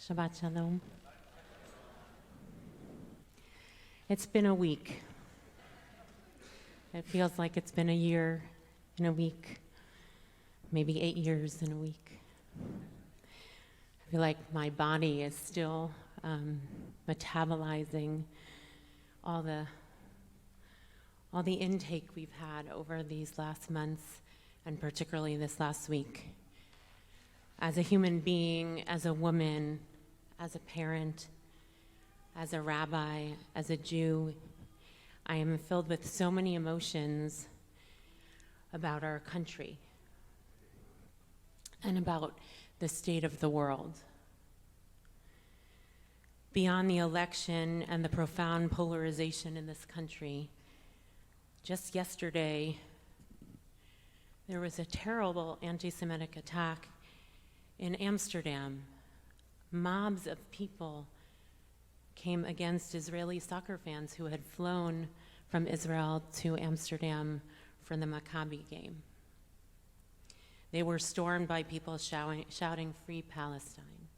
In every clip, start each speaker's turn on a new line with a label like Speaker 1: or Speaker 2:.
Speaker 1: Shabbat Shalom. It's been a week. It feels like it's been a year in a week, maybe 8 years in a week. I feel like my body is still metabolizing all the intake we've had over these last months, and particularly this last week. As a human being, as a woman, as a parent, as a rabbi, as a Jew, I am filled with so many emotions about our country and about the state of the world. Beyond the election and the profound polarization in this country, just yesterday, there was a terrible anti-Semitic attack in Amsterdam. Mobs of people came against Israeli soccer fans who had flown from Israel to Amsterdam for the Maccabi game. They were stormed by people shouting, "Free Palestine."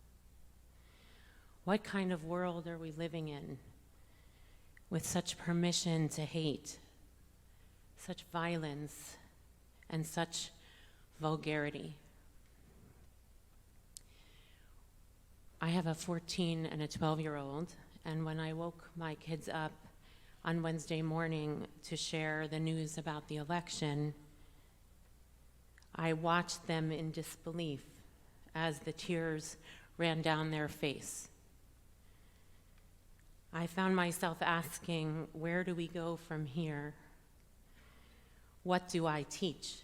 Speaker 1: What kind of world are we living in with such permission to hate, such violence, and such vulgarity? I have a 14 and a 12-year-old, and when I woke my kids up on Wednesday morning to share the news about the election, I watched them in disbelief as the tears ran down their face. I found myself asking, where do we go from here? What do I teach?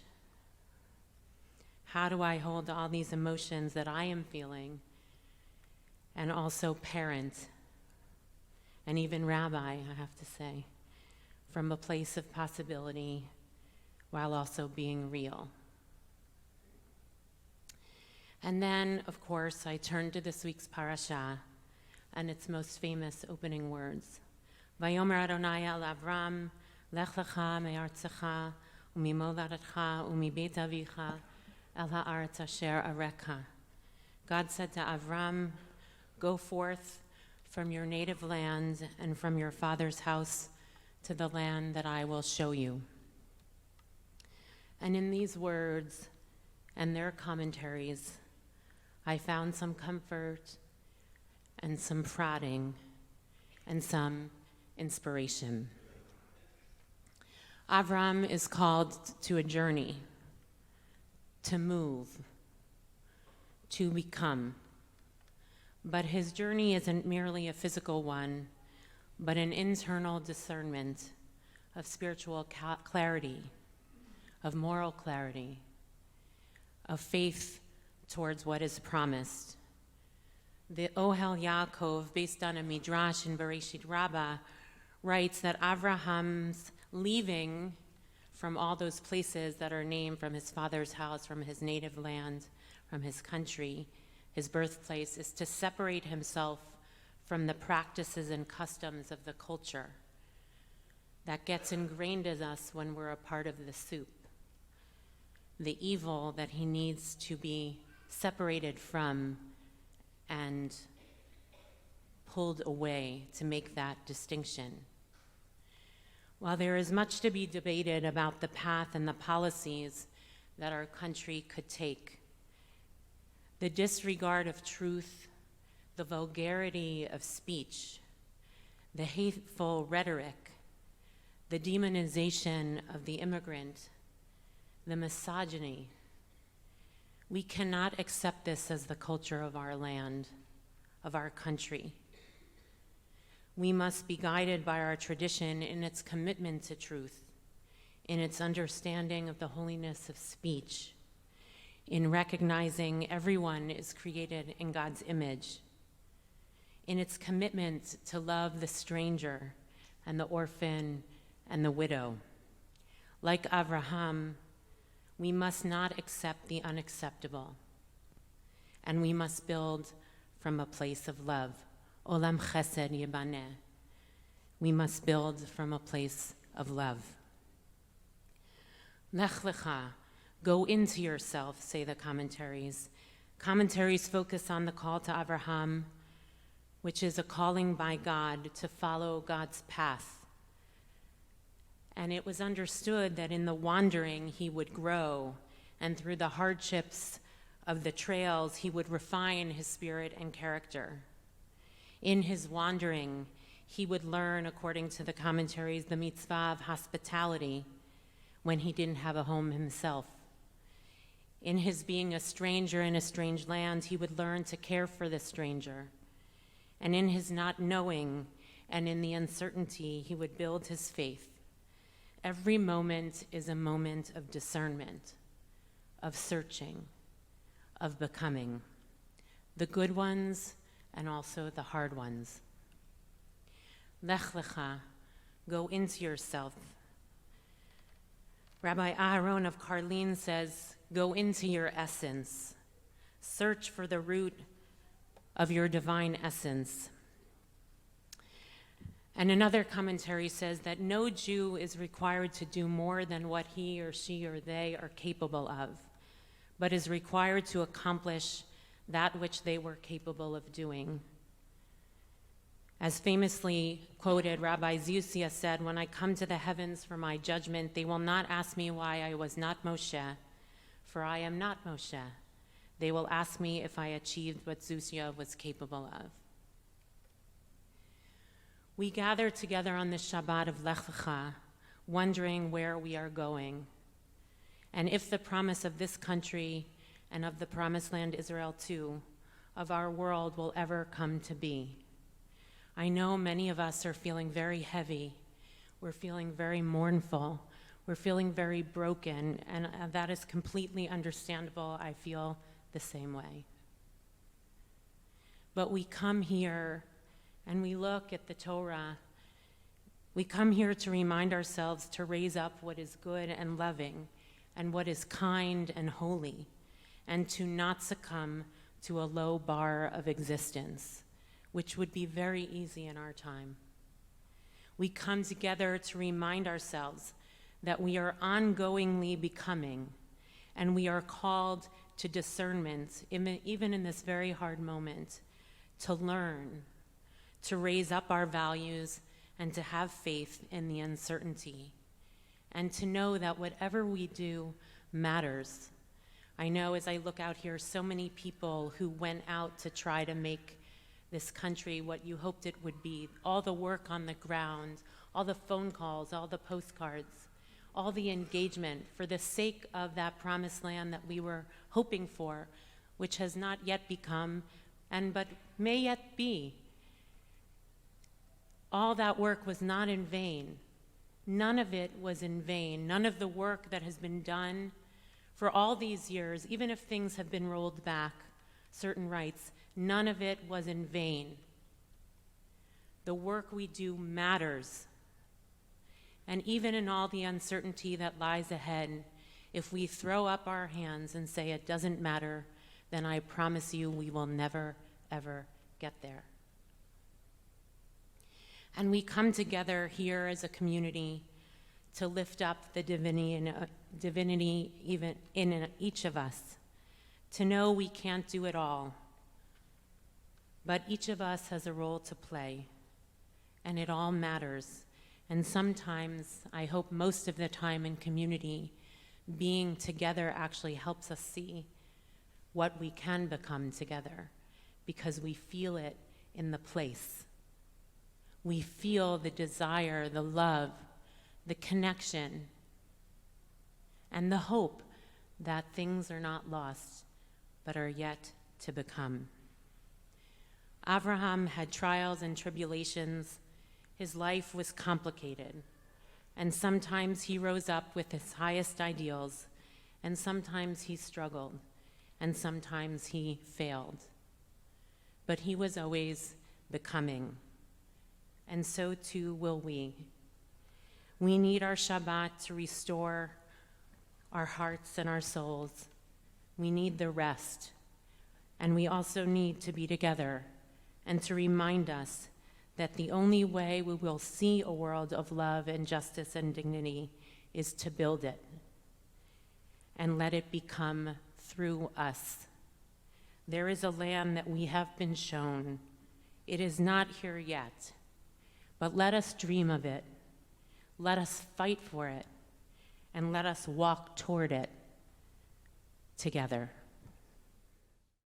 Speaker 1: How do I hold all these emotions that I am feeling, and also parent, and even rabbi, I have to say, from a place of possibility while also being real? And then, of course, I turned to this week's parasha and its most famous opening words. Vayomer Adonai el Avram, lech lecha me'artzecha u'mimoladecha u'mibeit avicha el ha'aretz asher arecha. God said to Avram, "Go forth from your native land and from your father's house to the land that I will show you." And in these words and their commentaries, I found some comfort and some prodding and some inspiration. Avram is called to a journey, to move, to become. But his journey isn't merely a physical one, but an internal discernment of spiritual clarity, of moral clarity, of faith towards what is promised. The Ohel Yaakov, based on a midrash in Bereshit Rabbah, writes that Avraham's leaving from all those places that are named from his father's house, from his native land, from his country, his birthplace, is to separate himself from the practices and customs of the culture that gets ingrained in us when we're a part of the soup. The evil that he needs to be separated from and pulled away to make that distinction. While there is much to be debated about the path and the policies that our country could take, the disregard of truth, the vulgarity of speech, the hateful rhetoric, the demonization of the immigrant, the misogyny, we cannot accept this as the culture of our land, of our country. We must be guided by our tradition in its commitment to truth, in its understanding of the holiness of speech, in recognizing everyone is created in God's image, in its commitment to love the stranger and the orphan and the widow. Like Avraham, we must not accept the unacceptable, and we must build from a place of love. Olam chesed yibaneh. We must build from a place of love. Lech lecha, go into yourself, say the commentaries. Commentaries focus on the call to Abraham, which is a calling by God to follow God's path. And it was understood that in the wandering he would grow, and through the hardships of the trails he would refine his spirit and character. In his wandering, he would learn, according to the commentaries, the mitzvah of hospitality when he didn't have a home himself. In his being a stranger in a strange land, he would learn to care for the stranger. And in his not knowing and in the uncertainty, he would build his faith. Every moment is a moment of discernment, of searching, of becoming, the good ones and also the hard ones. Lech lecha, go into yourself. Rabbi Aharon of Karlin says, go into your essence. Search for the root of your divine essence. And another commentary says that no Jew is required to do more than what he or she or they are capable of, but is required to accomplish that which they were capable of doing. As famously quoted, Rabbi Zeusia said, when I come to the heavens for my judgment, they will not ask me why I was not Moshe, for I am not Moshe. They will ask me if I achieved what Zeusia was capable of. We gather together on the Shabbat of Lech Lecha, wondering where we are going, and if the promise of this country and of the promised land Israel too, of our world will ever come to be. I know many of us are feeling very heavy. We're feeling very mournful. We're feeling very broken, and that is completely understandable. I feel the same way. But we come here and we look at the Torah. We come here to remind ourselves to raise up what is good and loving and what is kind and holy, and to not succumb to a low bar of existence, which would be very easy in our time. We come together to remind ourselves that we are ongoingly becoming, and we are called to discernment, even in this very hard moment, to learn, to raise up our values, and to have faith in the uncertainty, and to know that whatever we do matters. I know as I look out here, so many people who went out to try to make this country what you hoped it would be, all the work on the ground, all the phone calls, all the postcards, all the engagement for the sake of that promised land that we were hoping for, which has not yet become, but may yet be. All that work was not in vain. None of it was in vain. None of the work that has been done for all these years, even if things have been rolled back, certain rights, none of it was in vain. The work we do matters. And even in all the uncertainty that lies ahead, if we throw up our hands and say it doesn't matter, then I promise you we will never, ever get there. And we come together here as a community to lift up the divinity even in each of us, to know we can't do it all, but each of us has a role to play, and it all matters. And sometimes, I hope most of the time in community, being together actually helps us see what we can become together, because we feel it in the place. We feel the desire, the love, the connection, and the hope that things are not lost, but are yet to become. Abraham had trials and tribulations. His life was complicated, and sometimes he rose up with his highest ideals, and sometimes he struggled, and sometimes he failed. But he was always becoming, and so too will we. We need our Shabbat to restore our hearts and our souls. We need the rest, and we also need to be together and to remind us that the only way we will see a world of love and justice and dignity is to build it and let it become through us. There is a land that we have been shown. It is not here yet, but let us dream of it. Let us fight for it, and let us walk toward it together.